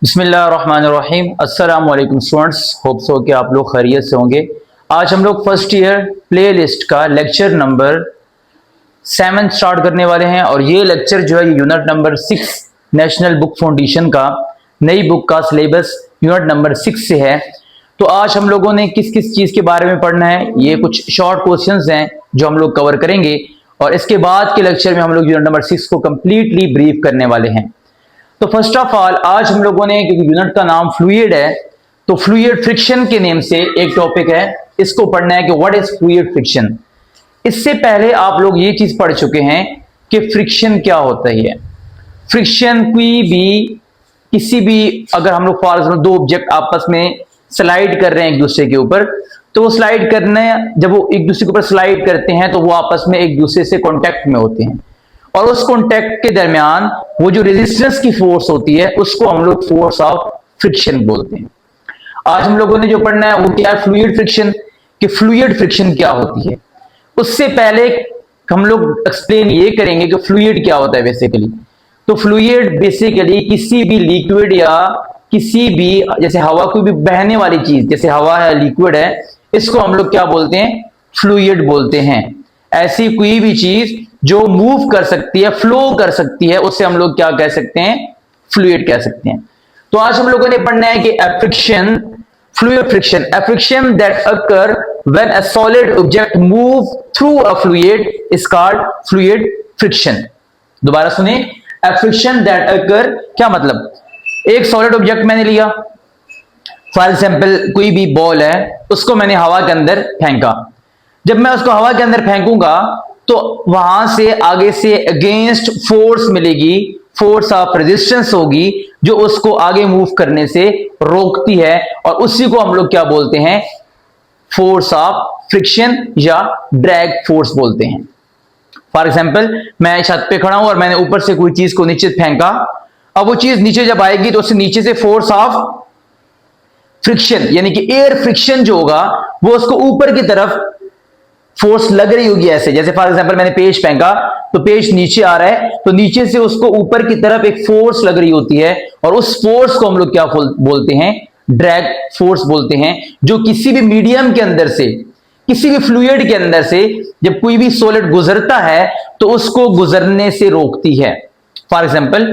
बिस्मिल्लाहिर्रहमानिर्रहीम। अस्सलाम वालेकुम स्टूडेंट्स, होप सो कि आप लोग खैरियत से होंगे। आज हम लोग फर्स्ट ईयर प्लेलिस्ट का लेक्चर नंबर 7 स्टार्ट करने वाले हैं और ये लेक्चर जो है unit number 6 national book foundation का नई बुक का सिलेबस यूनिट नंबर 6 से है। तो आज हम लोगों ने किस किस चीज़ के बारे में पढ़ना है, ये कुछ शॉर्ट क्वेश्चंस हैं जो हम लोग कवर करेंगे और इसके बाद के लेक्चर में हम लोग यूनिट नंबर 6 को कंप्लीटली ब्रीफ करने वाले हैं। तो फर्स्ट ऑफ ऑल आज हम लोगों ने, क्योंकि यूनिट का नाम फ्लूइड है, तो फ्लूइड फ्रिक्शन के नेम से एक टॉपिक है, इसको पढ़ना है कि व्हाट इज फ्लूइड फ्रिक्शन। इससे पहले आप लोग ये चीज पढ़ चुके हैं कि फ्रिक्शन क्या होता है। फ्रिक्शन कोई भी किसी भी, अगर हम लोग फॉर एग्जाम्पल दो ऑब्जेक्ट आपस में स्लाइड कर रहे हैं एक दूसरे के ऊपर, तो वो स्लाइड करने, जब वो एक दूसरे के ऊपर स्लाइड करते हैं तो वो आपस में एक दूसरे से कॉन्टेक्ट में होते हैं और उस कॉन्टेक्ट के दरमियान वो जो रेजिस्टेंस की फोर्स होती है उसको हम लोग फोर्स ऑफ फ्रिक्शन बोलते हैं। आज हम लोगों ने जो पढ़ना है वो क्या है, फ्लूइड फ्रिक्शन। कि फ्लूइड फ्रिक्शन क्या होती है, उससे पहले हम लोग एक्सप्लेन ये करेंगे कि फ्लूइड क्या होता है बेसिकली। तो फ्लूइड बेसिकली किसी भी लिक्विड या किसी भी, जैसे हवा, कोई भी बहने वाली चीज, जैसे हवा है, लिक्विड है, इसको हम लोग क्या बोलते हैं, फ्लूइड बोलते हैं। ऐसी कोई भी चीज जो मूव कर सकती है, फ्लो कर सकती है, उससे हम लोग क्या कह सकते हैं, फ्लूइड कह सकते हैं। तो आज हम लोगों ने पढ़ना है कि friction, fluid friction, a friction that occur when a solid object move through a fluid is called fluid friction। दोबारा सुने, a friction that occur क्या मतलब, एक सॉलिड ऑब्जेक्ट मैंने लिया, फॉर एग्जाम्पल कोई भी बॉल है, उसको मैंने हवा के अंदर फेंका। जब मैं उसको हवा के अंदर फेंकूंगा तो वहां से आगे से अगेंस्ट फोर्स मिलेगी, फोर्स ऑफ रेजिस्टेंस होगी जो उसको आगे मूव करने से रोकती है और उसी को हम लोग क्या बोलते हैं, फोर्स ऑफ फ्रिक्शन या ड्रैग फोर्स बोलते हैं। फॉर एग्जाम्पल मैं छत पे खड़ा हूं और मैंने ऊपर से कोई चीज को नीचे फेंका, अब वो चीज नीचे जब आएगी तो उससे नीचे से फोर्स ऑफ फ्रिक्शन यानी कि एयर फ्रिक्शन जो होगा वो उसको ऊपर की तरफ फोर्स लग रही होगी। ऐसे जैसे फॉर एग्जांपल मैंने पेज फेंका तो पेज नीचे आ रहा है, तो नीचे से उसको ऊपर की तरफ एक फोर्स लग रही होती है और उस फोर्स को हम लोग क्या बोलते हैं, ड्रैग फोर्स बोलते हैं। जो किसी भी मीडियम के अंदर से, किसी भी फ्लूइड के अंदर से जब कोई भी सॉलिड गुजरता है तो उसको गुजरने से रोकती है। फॉर एग्जाम्पल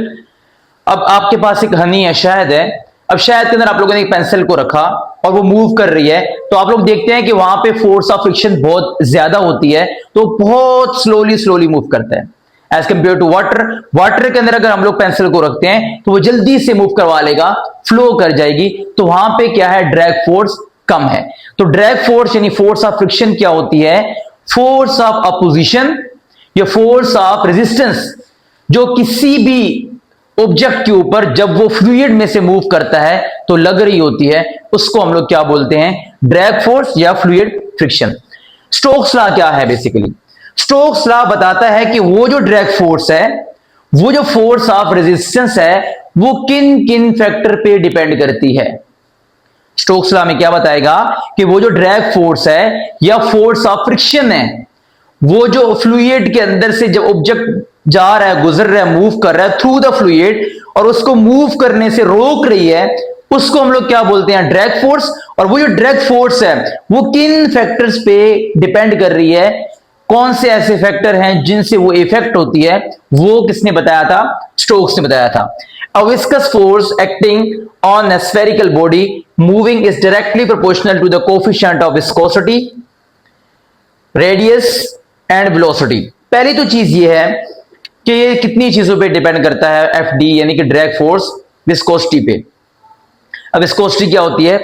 अब आपके पास एक हनी है, शहद है, अब शहद के अंदर आप लोगों ने एक पेंसिल को रखा और वो मूव कर रही है, तो आप लोग देखते हैं कि वहां पे फोर्स ऑफ फ्रिक्शन बहुत ज्यादा होती है, तो बहुत स्लोली स्लोली मूव करता है as compare to water. Water के अंदर अगर हम लोग पेंसिल को रखते हैं तो वो जल्दी से मूव करवा लेगा, फ्लो कर जाएगी, तो वहां पे क्या है, ड्रैग फोर्स कम है। तो ड्रैग फोर्स यानी फोर्स ऑफ फ्रिक्शन क्या होती है, फोर्स ऑफ अपोजिशन या फोर्स ऑफ रेजिस्टेंस जो किसी भी ऑब्जेक्ट के ऊपर जब वो फ्लूइड में से मूव करता है तो लग रही होती है, उसको हम लोग क्या बोलते हैं, ड्रैग फोर्स या फ्लूइड फ्रिक्शन। स्टोक्स लॉ क्या है बेसिकली, स्टोक्स लॉ बताता है कि वो जो ड्रैग फोर्स है, वो जो फोर्स ऑफ रेजिस्टेंस है, वो किन किन फैक्टर पे डिपेंड करती है। स्टोक्स लॉ में क्या बताएगा कि वो जो ड्रैग फोर्स है या फोर्स ऑफ फ्रिक्शन है, वो जो फ्लूइड के अंदर से जब ऑब्जेक्ट जा रहा है, गुजर रहा है, मूव कर रहा है थ्रू द फ्लूइड और उसको मूव करने से रोक रही है, उसको हम लोग क्या बोलते हैं, ड्रैग फोर्स। और वो जो ड्रैग फोर्स है वो किन फैक्टर्स पे डिपेंड कर रही है, कौन से ऐसे फैक्टर हैं जिनसे वो इफेक्ट होती है, वो किसने बताया था, स्टोक्स ने बताया था। A viscous force acting on a spherical body moving is directly proportional to the coefficient of viscosity, radius and velocity। पहली तो चीज ये है कि ये कितनी चीजों पे डिपेंड करता है, एफ डी यानी कि ड्रैग फोर्स विस्कोसिटी पे। अब विस्कोसिटी क्या होती है,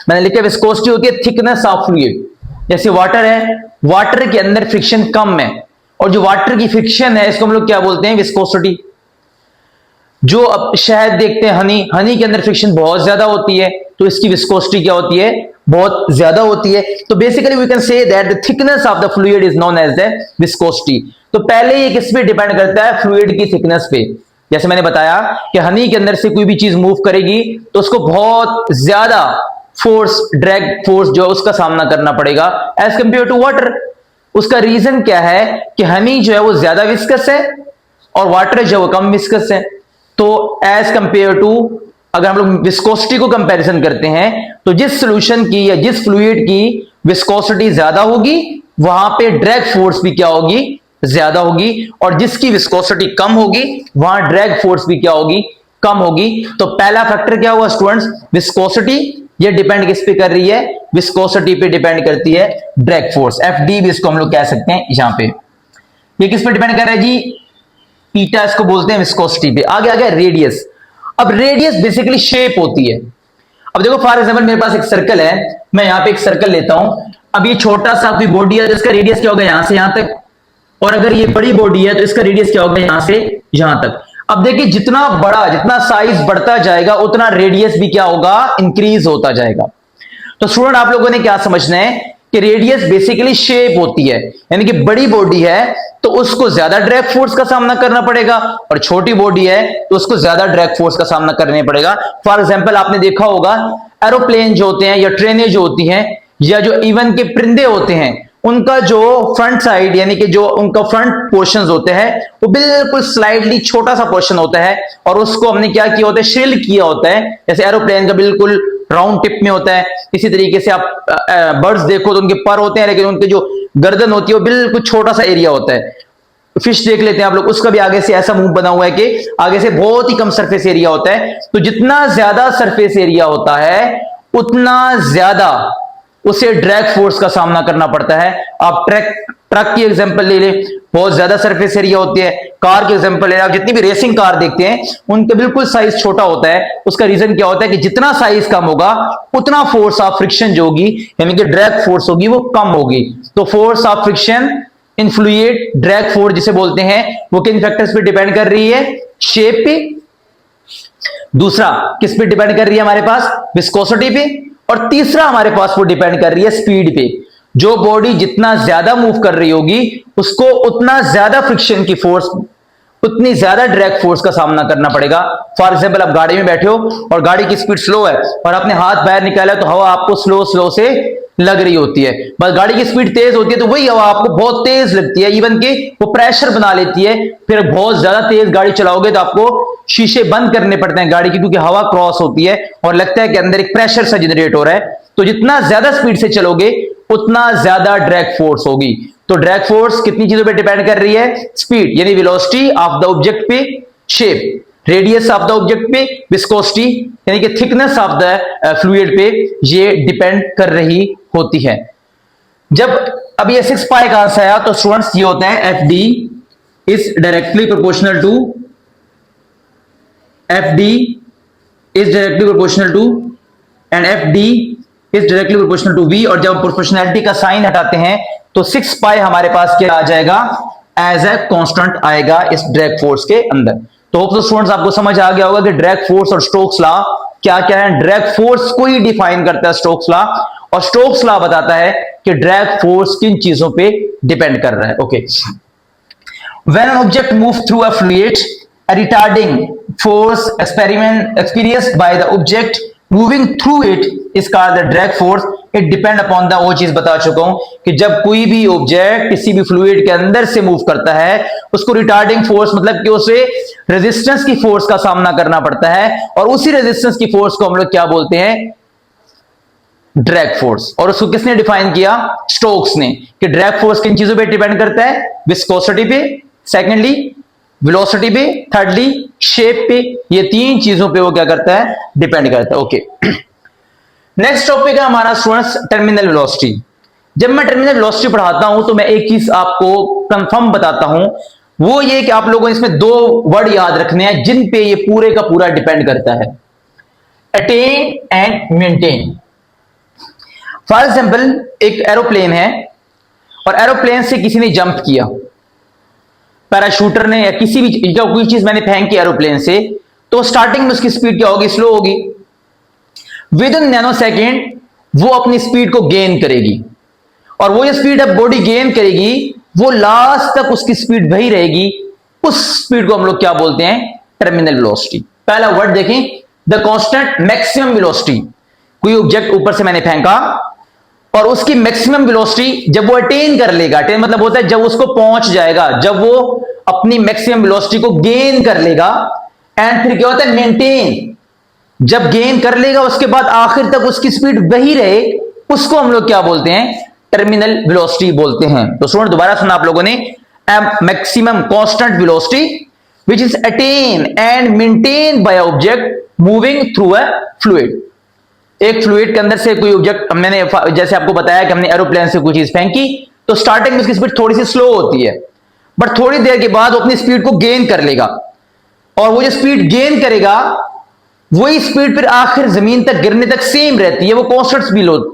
मैंने लिखा विस्कोसिटी होती है थिकनेस ऑफ फ्लूइड। जैसे वाटर है, वाटर के अंदर फ्रिक्शन कम है और जो वाटर की फ्रिक्शन है इसको हम लोग क्या बोलते हैं, विस्कोसिटी। जो अब शहद देखते हैं, हनी, हनी के अंदर फ्रिक्शन बहुत ज्यादा होती है तो इसकी विस्कोसिटी क्या होती है, बहुत ज्यादा होती है। तो basically we can say that the thickness of the fluid is known as the viscosity. तो पहले ये किस पे डिपेंड करता है, फ्लूइड की थिकनेस पे। जैसे मैंने बताया कि हनी के अंदर से कोई भी चीज मूव करेगी तो उसको बहुत ज्यादा फोर्स, ड्रैग फोर्स जो है उसका सामना करना पड़ेगा एज कंपेयर टू वाटर। उसका रीजन क्या है कि हनी जो है वो ज्यादा विस्कस है और वाटर जो है वो कम विस्कस है। तो एज कंपेयर टू अगर हम लोग विस्कोसिटी को कंपैरिजन करते हैं तो जिस सॉल्यूशन की या जिस फ्लूइड की विस्कोसिटी ज्यादा होगी वहां पे ड्रैग फोर्स भी क्या होगी, ज्यादा होगी, और जिसकी विस्कोसिटी कम होगी वहां ड्रैग फोर्स भी क्या होगी, कम होगी। तो पहला फैक्टर क्या हुआ स्टूडेंट्स, विस्कोसिटी। ये डिपेंड किस पे कर रही है, विस्कोसिटी पे डिपेंड करती है ड्रैग फोर्स, एफ डी भी इसको हम लोग कह सकते हैं यहां पे। ये किस पे डिपेंड कर रहा है जी, थीटा इसको बोलते हैं विस्कोसिटी पे। आगे आ गया रेडियस। अब रेडियस बेसिकली शेप होती है। अब देखो फॉर एग्जांपल मेरे पास एक सर्कल है, मैं यहां पे एक सर्कल लेता हूं। अब ये छोटा सा कोई बॉडी है तो इसका रेडियस क्या होगा, यहां से यहां तक, और अगर ये बड़ी बॉडी है तो इसका रेडियस क्या होगा, यहां से यहां तक। अब देखिए जितना बड़ा, जितना साइज बढ़ता जाएगा उतना रेडियस भी क्या होगा, इंक्रीज होता जाएगा। तो स्टूडेंट आप लोगों ने क्या समझना है कि रेडियस बेसिकली शेप होती है, यानी कि बड़ी बॉडी है तो उसको ज्यादा ड्रैग फोर्स का सामना करना पड़ेगा, और छोटी बॉडी है तो उसको ज्यादा ड्रैग फोर्स का सामना करना पड़ेगा। फॉर एग्जांपल आपने देखा होगा एरोप्लेन जो होते हैं या ट्रेनें जो होती हैं या जो इवन के परिंदे होते हैं, उनका जो फ्रंट साइड यानी कि जो उनका फ्रंट पोर्शंस होते हैं वो बिल्कुल स्लाइडली छोटा सा पोर्शन होता है, और उसको हमने क्या किया होता है, श्रिल किया होता है। जैसे एरोप्लेन का बिल्कुल राउंड टिप में होता है, इसी तरीके से आप बर्ड्स देखो तो उनके पर होते हैं लेकिन उनके जो गर्दन होती है वो बिल्कुल छोटा सा एरिया होता है। फिश देख लेते हैं आप लोग, उसका भी आगे से ऐसा मुंह बना हुआ है कि आगे से बहुत ही कम सरफेस एरिया होता है। तो जितना ज्यादा सरफेस एरिया होता है उतना ज्यादा उसे ड्रैग फोर्स का सामना करना पड़ता है। आप ट्रक की एग्जांपल ले लें, बहुत ज्यादा सरफेस एरिया होती है। कार की एग्जांपल ले लें, आप जितनी भी रेसिंग कार देखते हैं उनका बिल्कुल साइज छोटा होता है। उसका रीजन क्या होता है कि जितना साइज कम होगा उतना फोर्स ऑफ फ्रिक्शन जो होगी यानी कि ड्रैग फोर्स होगी वो कम होगी। तो force of friction in fluid, drag force जिसे बोलते हैं, वो किन फैक्टर्स पे डिपेंड कर रही है, शेप पे। दूसरा किस पे डिपेंड कर रही है हमारे पास, विस्कोसिटी पे। और तीसरा हमारे पास वो डिपेंड कर रही है स्पीड पे। जो बॉडी जितना ज्यादा मूव कर रही होगी उसको उतना ज्यादा फ्रिक्शन की फोर्स, उतनी ज्यादा ड्रैग फोर्स का सामना करना पड़ेगा। फॉर एग्जांपल आप गाड़ी में बैठे हो और गाड़ी की स्पीड स्लो है और आपने हाथ बाहर निकाला तो हवा आपको स्लो स्लो से लग रही होती है। बस गाड़ी की स्पीड तेज होती है तो वही हवा आपको बहुत तेज लगती है, इवन कि वो प्रेशर बना लेती है। फिर बहुत ज्यादा तेज गाड़ी चलाओगे तो आपको शीशे बंद करने पड़ते हैं गाड़ी की, क्योंकि हवा क्रॉस होती है और लगता है कि अंदर एक प्रेशर सा जनरेट हो रहा है। तो जितना ज्यादा स्पीड से चलोगे उतना ज्यादा ड्रैग फोर्स होगी। तो ड्रैग फोर्स कितनी चीजों पे डिपेंड कर रही है, स्पीड यानी वेलोसिटी ऑफ द ऑब्जेक्ट पे, shape, radius of the object पे, विस्कोसिटी यानी कि थिकनेस ऑफ द फ्लूइड पे ये डिपेंड कर रही होती है। जब अब ये 6 पाई कहां से आया, तो स्टूडेंट्स ये होता है F D is directly proportional to, F D is directly proportional to and F D is directly proportional to V. और जब प्रोपोर्शनैलिटी का साइन हटाते हैं तो 6 पाई हमारे पास क्या आ जाएगा, एज ए कांस्टेंट आएगा इस ड्रैग फोर्स के अंदर। तो होप स्टूडेंट्स आपको समझ आ गया होगा कि ड्रैग फोर्स और स्टोक्स लॉ क्या क्या है। ड्रैग फोर्स को ही डिफाइन करता है स्टोक्स लॉ, और स्टोक्स लॉ बताता है कि ड्रैग फोर्स किन चीजों पे डिपेंड कर रहा है। Okay, when an object move through a fluid, a retarding force experienced by the object moving through it is called the drag force. It depend upon the, वो चीज बता चुका हूं कि जब कोई भी ऑब्जेक्ट किसी भी फ्लूइड के अंदर से मूव करता है उसको रिटार्डिंग फोर्स, मतलब कि उसे रेजिस्टेंस की फोर्स का सामना करना पड़ता है, और उसी रेजिस्टेंस की फोर्स को हम लोग क्या बोलते हैं, ड्रैग फोर्स। और उसको किसने डिफाइन किया, स्टोक्स ने, कि ड्रैग फोर्स किन चीजों पे डिपेंड करता है, विस्कोसिटी पे, सेकेंडली वेलोसिटी पे, थर्डली शेप पे। ये 3 चीजों पे वो क्या करता है, डिपेंड करता है। ओके, नेक्स्ट टॉपिक है हमारा स्टूडेंट्स टर्मिनल वेलोसिटी। जब मैं टर्मिनल वेलोसिटी पढ़ाता हूं तो मैं एक चीज आपको कंफर्म बताता हूं, वो ये कि आप लोगों ने इसमें 2 वर्ड याद रखने हैं जिन पे ये पूरे का पूरा डिपेंड करता है, attain and maintain. For example एक एरोप्लेन है और एरोप्लेन से किसी ने जंप किया, पैराशूटर ने या किसी भी कोई चीज मैंने फेंकी एरोप्लेन से, तो स्टार्टिंग में उसकी स्पीड क्या होगी, स्लो होगी। विद इन नैनो सेकेंड वो अपनी स्पीड को गेन करेगी, और वो जो स्पीड अब बॉडी गेन करेगी वो लास्ट तक उसकी स्पीड वही रहेगी। उस स्पीड को हम लोग क्या बोलते हैं, टर्मिनल वेलोसिटी। पहला वर्ड देखें, द कांस्टेंट मैक्सिमम वेलोसिटी। कोई ऑब्जेक्ट ऊपर से मैंने फेंका और उसकी मैक्सिमम वेलोसिटी जब वो अटेन कर लेगा, अटेन मतलब होता है जब उसको पहुंच जाएगा, जब वो अपनी मैक्सिमम वेलोसिटी को गेन कर लेगा, एंड फिर क्या होता है, मेंटेन। जब गेन कर लेगा उसके बाद आखिर तक उसकी स्पीड वही रहे, उसको हम लोग क्या बोलते हैं, टर्मिनल वेलोसिटी बोलते हैं। तो स्टूडेंट दोबारा सुना आप लोगों ने, maximum constant velocity which is attained and maintained by object moving through a fluid। एक फ्लूइड के अंदर से कोई ऑब्जेक्ट, मैंने जैसे आपको बताया कि हमने एरोप्लेन से कोई चीज फेंकी तो स्टार्टिंग में उसकी स्पीड थोड़ी सी स्लो होती है, बट थोड़ी देर के बाद वो अपनी स्पीड को गेन कर लेगा, और वो जो स्पीड गेन करेगा वही स्पीड फिर आखिर जमीन तक गिरने तक सेम रहती है, वो कांस्टेंट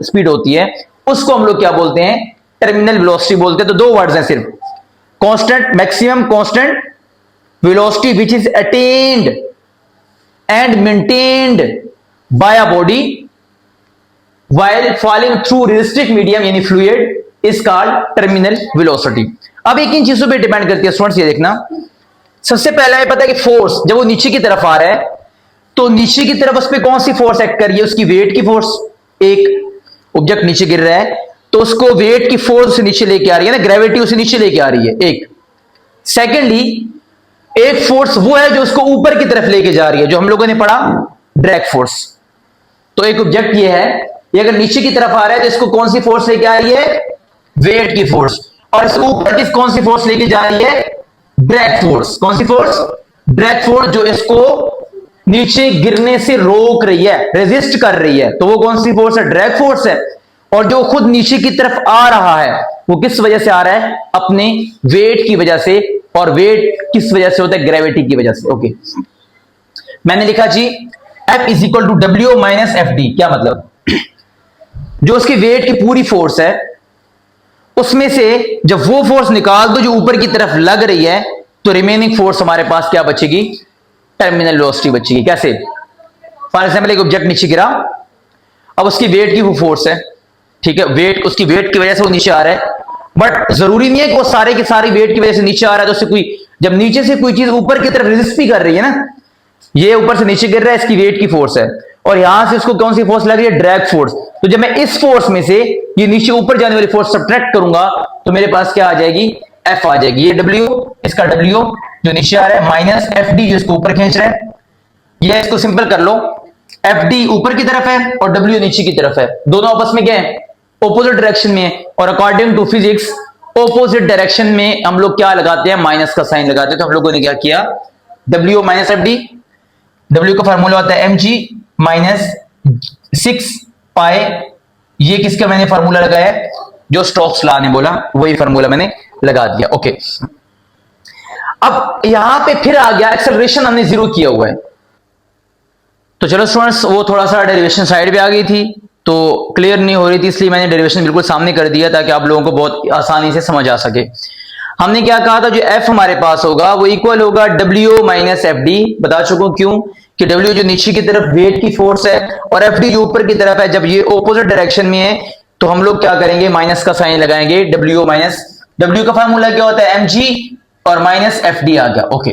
स्पीड होती है, उसको हम लोग क्या बोलते हैं, टर्मिनल वेलोसिटी बोलते हैं। तो दो वर्ड्स हैं सिर्फ, constant, maximum constant velocity which is attained and maintained by a body while falling through resistive medium यानी fluid is called terminal velocity। अब एक इन चीजों पे डिपेंड करती है स्टूडेंट्स, ये देखना, सबसे पहला ये पता है कि फोर्स जब वो नीचे की तरफ आ रहा है तो नीचे की तरफ उस पर कौन सी फोर्स एक्ट कर रही है, उसकी वेट की फोर्स। एक ऑब्जेक्ट नीचे गिर रहा है तो उसको वेट की फोर्स से नीचे लेके आ रही है ना, ग्रेविटी उसे नीचे लेके आ रही है एक। सेकेंडली एक फोर्स वो है जो उसको ऊपर की तरफ लेके जा रही है, जो हम लोगों ने पढ़ा ड्रैग फोर्स। तो एक ऑब्जेक्ट ये है, ये अगर नीचे की तरफ आ रहा है तो इसको कौन सी फोर्स लेके आ रही है, वेट की फोर्स, और इसको ऊपर की कौन सी फोर्स लेके जा रही है, ड्रैग फोर्स। कौन सी फोर्स, ड्रैग फोर्स, जो इसको नीचे गिरने से रोक रही है, रेजिस्ट कर रही है, तो वो कौन सी फोर्स है, ड्रैग फोर्स है। और जो खुद नीचे की तरफ आ रहा है वो किस वजह से आ रहा है, अपने वेट की वजह से, और वेट किस वजह से होता है, ग्रेविटी की वजह से। ओके, मैंने लिखा जी F is equal to W minus F D. क्या मतलब, जो उसकी वेट की पूरी फोर्स है उसमें से जब वो फोर्स निकाल दो जो ऊपर की तरफ लग रही है तो रिमेनिंग फोर्स हमारे पास क्या बचेगी, टर्मिनल वेलोसिटी बचेगी। कैसे, फॉर एग्जाम्पल एक ऑब्जेक्ट नीचे गिरा, अब उसकी वेट की वो फोर्स है, ठीक है, वेट, उसकी वेट की वजह से वो नीचे आ रहा है, बट जरूरी नहीं है कि वो सारे की सारी वेट की वजह से नीचे आ रहा है, तो उससे कोई, जब नीचे से कोई चीज ऊपर की तरफ रेजिस्ट भी कर रही है ना, ये ऊपर से नीचे गिर रहा है, इसकी वेट की फोर्स है, और यहां से इसको कौन सी फोर्स लग रही है, ड्रैग फोर्स। तो जब मैं इस फोर्स में से ये नीचे ऊपर जाने वाली फोर्स सब्ट्रैक्ट करूंगा तो मेरे पास क्या आ जाएगी, एफ आ जाएगी। ये डब्ल्यू, इसका डब्ल्यू जो नीचे आ रहा है, माइनस एफ डी जो इसको ऊपर खींच रहा है, ये इसको सिंपल कर लो, एफ डी ऊपर की तरफ है और डब्ल्यू नीचे की तरफ है, दोनों आपस में क्या है, ऑपोजिट डायरेक्शन में है, और according to physics opposite direction में हम लोग क्या लगाते हैं, माइनस का साइन लगाते हैं। तो हम लोगों ने क्या किया, W minus F D, W का फार्मूला होता है एम जी माइनस 6 पाई, ये किसका मैंने फार्मूला लगाया है, जो स्टोक्स लॉ ने बोला वही फार्मूला मैंने लगा दिया। ओके, अब यहां पे फिर आ गया एक्सेलरेशन, हमने जीरो किया हुआ है, तो चलो स्टूडेंट्स वो थोड़ा सा डेरिवेशन साइड पे आ गई थी तो क्लियर नहीं हो रही थी, इसलिए मैंने डेरिवेशन बिल्कुल सामने कर दिया ताकि आप लोगों को बहुत आसानी से समझ आ सके। हमने क्या कहा था, जो एफ हमारे पास होगा वो इक्वल होगा डब्ल्यू माइनस एफ डी। बता चुका हूं क्यों, कि डब्ल्यू जो नीचे की तरफ वेट की फोर्स है और एफ डी जो ऊपर की तरफ है, जब ये ऑपोजिट डायरेक्शन में है तो हम लोग क्या करेंगे, माइनस का साइन लगाएंगे, डब्ल्यू माइनस, डब्ल्यू का फॉर्मूला क्या होता है, एम जी, और माइनस एफ डी आ गया। ओके,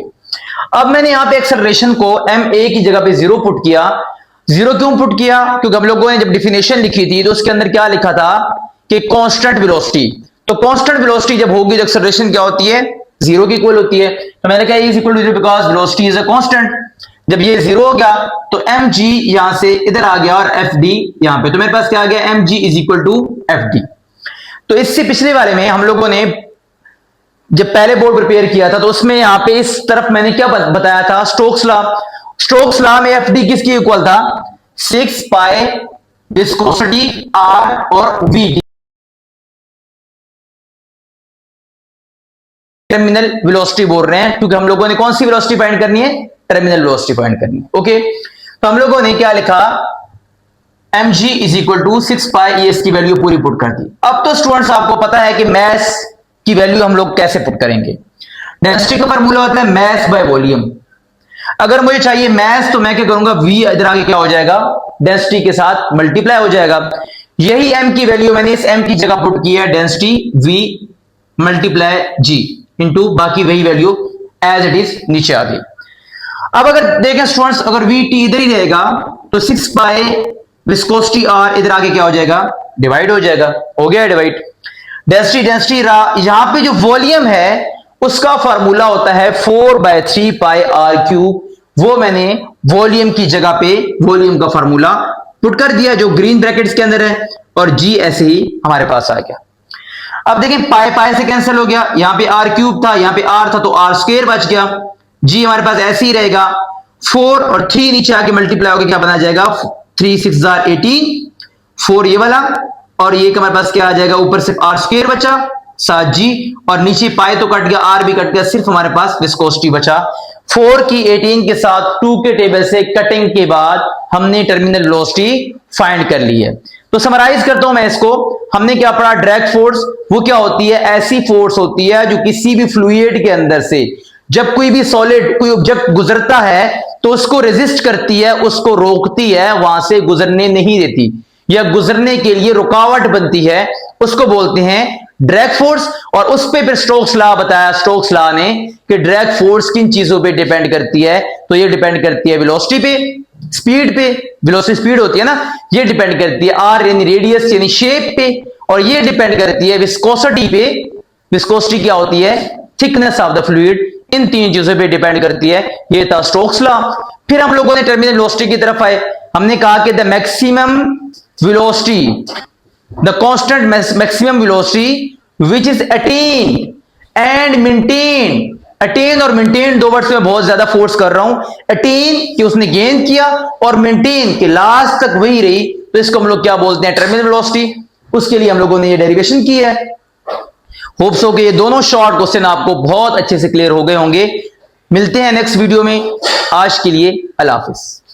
अब मैंने यहां पे एक्सेलरेशन को एम ए की जगह पे जीरो पुट किया। जीरो क्यों पुट किया, क्योंकि हम लोगों ने जब डिफिनेशन लिखी थी तो उसके अंदर क्या लिखा था कि कांस्टेंट वेलोसिटी, तो कांस्टेंट वेलोसिटी जब होगी तो एक्सेलरेशन क्या होती है, जीरो की इक्वल होती है। तो मैंने कहा is equal to zero because velocity is a constant. जब ये जीरो हो गया तो एम जी यहां से इधर आ गया और एफ डी यहां पे, तो मेरे पास क्या आ गया, M G is equal to F D. तो इससे पिछले वाले में हम लोगों ने जब पहले बोर्ड प्रिपेयर किया था तो उसमें यहां पे इस तरफ मैंने क्या बताया था, स्टोक्स लॉ। स्टोक्स लॉ में एफ डी किसकी इक्वल था, 6 पाई विस्कोसिटी आर और वी डी, टर्मिनल वेलोसिटी बोल रहे हैं, क्योंकि हम लोगों ने कौन सी वेलोसिटी फाइंड करनी है, टर्मिनल वेलोसिटी फाइंड करनी है। ओके, तो हम लोगों ने क्या लिखा, M G is equal to 6 pi, ये इसकी वैल्यू पूरी पुट कर दी। अब तो स्टूडेंट्स आपको पता है कि मैस की वैल्यू हम लोग कैसे पुट करेंगे, डेंसिटी का फार्मूला होता है मैस बाय वॉल्यूम। अगर मुझे चाहिए मैस तो मैं क्या करूंगा, v इधर आगे क्या हो जाएगा, डेंसिटी के साथ मल्टीप्लाई हो जाएगा। यही m की वैल्यू मैंने इस m की जगह पुट की है, density v multiply g into बाकी वही वैल्यू एज इट इज नीचे आ गई। अब अगर देखें स्टूडेंट्स, अगर vt इधर ही रहेगा तो 6 पाई विस्कोसिटी r इधर आगे क्या हो जाएगा, डिवाइड हो जाएगा, हो गया डिवाइड। डेंसिटी यहां पे जो वॉल्यूम है उसका फार्मूला होता है 4/3 पाई r क्यूब, वो मैंने वॉल्यूम की जगह पे वॉल्यूम का फार्मूला पुट कर दिया जो ग्रीन ब्रैकेट्स के अंदर है, और जी ऐसे ही हमारे पास आ गया। अब देखें पाई पाई से कैंसिल हो गया, यहां पे आर क्यूब था, यहां पे आर था, तो आर स्क्वायर बच गया। जी हमारे पास ऐसे ही रहेगा, 4 और 3 नीचे आके मल्टीप्लाई होकर क्या बना जाएगा, 3 6 18, 4 ये वाला, और ये हमारे पास क्या आ जाएगा, ऊपर सिर्फ आर स्क्वायर बचा 7 जी, और नीचे पाई तो कट गया, आर भी कट गया, सिर्फ हमारे पास विस्कोसिटी बचा। 4 की 18 के साथ 2 के टेबल से कटिंग के बाद हमने टर्मिनल वेलोसिटी फाइंड कर ली है। तो समराइज करता हूं मैं इसको, हमने क्या पढ़ा, ड्रैग फोर्स वो क्या होती है, ऐसी फोर्स होती है जो किसी भी फ्लूइड के अंदर से जब कोई भी सॉलिड कोई ऑब्जेक्ट गुजरता है तो उसको रेजिस्ट करती है, उसको रोकती है, वहां से गुजरने नहीं देती, या गुजरने के लिए रुकावट बनती है, उसको बोलते हैं ड्रैग फोर्स। और उस पे फिर स्टोक्स लॉ बताया स्टोक्स लॉ ने कि ड्रैग फोर्स किन चीजों पे डिपेंड करती है, तो ये डिपेंड करती है वेलोसिटी पे, स्पीड पे, वेलोसिटी स्पीड होती है ना, ये डिपेंड करती है आर यानी रेडियस यानी शेप पे, और ये डिपेंड करती है विस्कोसिटी पे। विस्कोसिटी क्या होती है, थिकनेस ऑफ द फ्लूइड, इन 3 चीजों पे डिपेंड करती है। ये था स्टोक्स लॉ। फिर हम लोगों ने टर्मिनल वेलोसिटी की तरफ आए, हमने कहा कि the maximum velocity, the constant maximum velocity which is attain and maintain. Attain और मेंटेन दो वर्ड्स में बहुत ज्यादा फोर्स कर रहा हूं, अटेन कि उसने गेन किया, और मेंटेन कि लास्ट तक वही रही, तो इसको हम लोग क्या बोलते हैं, टर्मिनल वेलोसिटी। उसके लिए हम लोगों ने ये डेरिवेशन की है। होप्स हो कि ये दोनों शॉर्ट क्वेश्चन आपको बहुत अच्छे से क्लियर हो गए होंगे। मिलते हैं नेक्स्ट वीडियो में, आज के लिए अल्लाह हाफिज।